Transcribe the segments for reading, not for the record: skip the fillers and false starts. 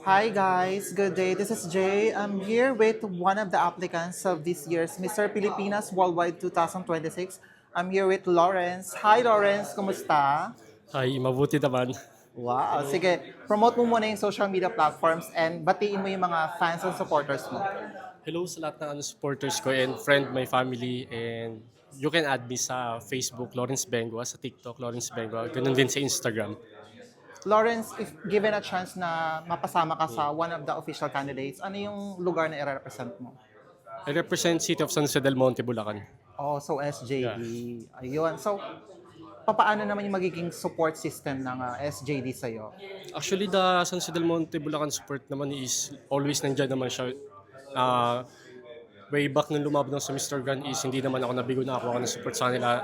Hi guys, good day. This is Jay. I'm here with one of the applicants of this year's Mr. Pilipinas Worldwide 2026. I'm here with Lawrence. Hi Lawrence, kumusta? Ay, mabuti naman. Wow, Hello. sige. Promote mo muna yung social media platforms and batiin mo yung mga fans and supporters mo. Hello sa lahat ng supporters ko and friend, my family, and you can add me sa Facebook, Lawrence Bengua, sa TikTok, Lawrence Bengua, ganun din sa Instagram. Lawrence, if given a chance na mapasama ka sa one of the official candidates, ano yung lugar na i-represent mo? I represent City of San Jose del Monte, Bulacan. Oh, so Yeah. SJD. Ayun. So, papaano naman yung magiging support system ng SJD sa'yo? Actually, the San Jose del Monte, Bulacan support naman is always nandyan naman siya. Ah, Way back nung lumabas sa Mr. Gun is hindi naman ako nabigo na ako ng support sa kanila.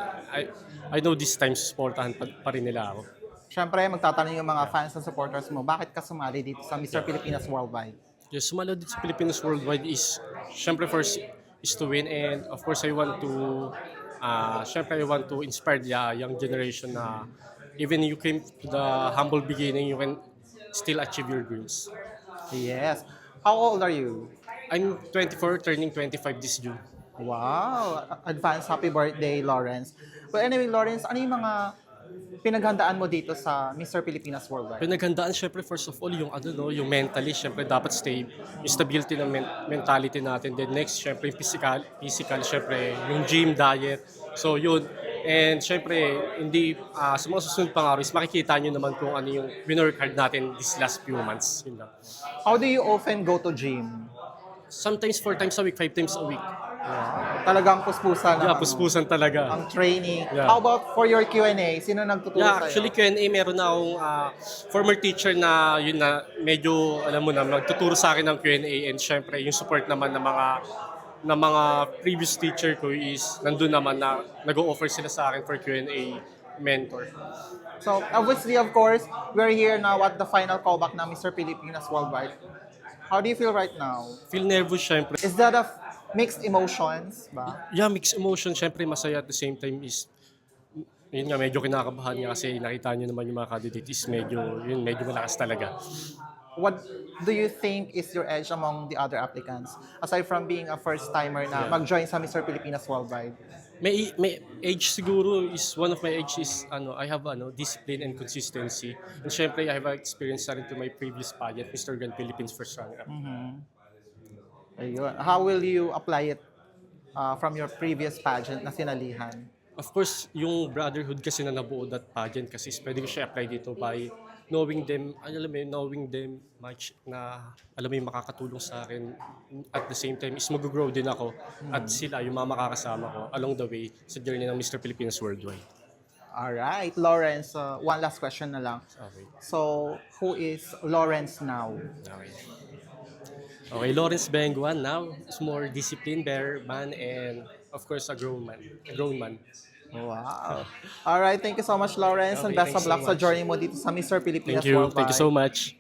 I know this time supportahan pa rin nila ako. Siyempre, magtatanong yung mga fans and supporters mo, bakit ka sumali dito sa Mr. Yeah. Pilipinas Worldwide? Yes, sumalo dito sa Pilipinas Worldwide is, syempre first is to win and of course syempre I want to inspire the young generation na even you came to the humble beginning, you can still achieve your dreams. Yes. How old are you? I'm 24, turning 25 this June. Wow! Advance happy birthday, Lawrence. Well, anyway, Lawrence, ano yung mga pinaghandaan mo dito sa Mr. Pilipinas Worldwide? Pinaghandaan syempre first of all yung ano no, yung mentally syempre dapat stay yung stability ng mentality natin. Then next syempre yung physical syempre yung gym, diet. So yun. And syempre hindi sa mga susunod pang araw is makikita nyo naman kung ano yung winner card natin these last few months. Yun lang. How do you often go to gym? Sometimes 4 times a week, 5 times a week. Talagang puspusan Yeah, ang, puspusan talaga. ang training. Yeah. How about for your Q&A? Sino nagtuturo Yeah, sa'yo? actually Q&A meron na akong former teacher na yun na medyo alam mo na magtuturo sa akin ng Q&A and syempre yung support naman ng mga previous teacher ko is nandun naman na nag-o-offer sila sa akin for Q&A mentor. So, obviously, of course, we're here now at the final callback ng Mr. Pilipinas Worldwide. How do you feel right now? Feel nervous syempre. Is that a mixed emotions ba? Yeah, mixed emotion syempre masaya at the same time is yun nga medyo kinakabahan nga kasi nakita nyo naman yung mga candidate is medyo malakas talaga. What do you think is your edge among the other applicants? Aside from being a first-timer na Yeah. mag-join sa Mr. Pilipinas Worldwide. May age siguro is one of my age is I have discipline and consistency. And syempre I have experience na rin to my previous pageant, Mr. Grand Philippines first runner. Ayun. How will you apply it from your previous pageant na sinalihan? Of course, yung brotherhood kasi na nabuo that pageant kasi pwede ko siya apply dito by knowing them, knowing them much na alam mo yung makakatulong sa akin at the same time is mag-grow din ako at sila yung mga makakasama ko along the way sa journey ng Mr. Philippines Worldwide. Alright, Lawrence, one last question na lang. Okay. So, who is Lawrence now? Okay. Okay, Lawrence Benguan now is more disciplined, better man, and of course a grown man. A grown man. Wow. Alright, thank you so much, Lawrence, and Okay, best of thanks so luck sa much. journey mo dito sa Mr. Pilipinas Thank you. Worldwide. Thank you so much.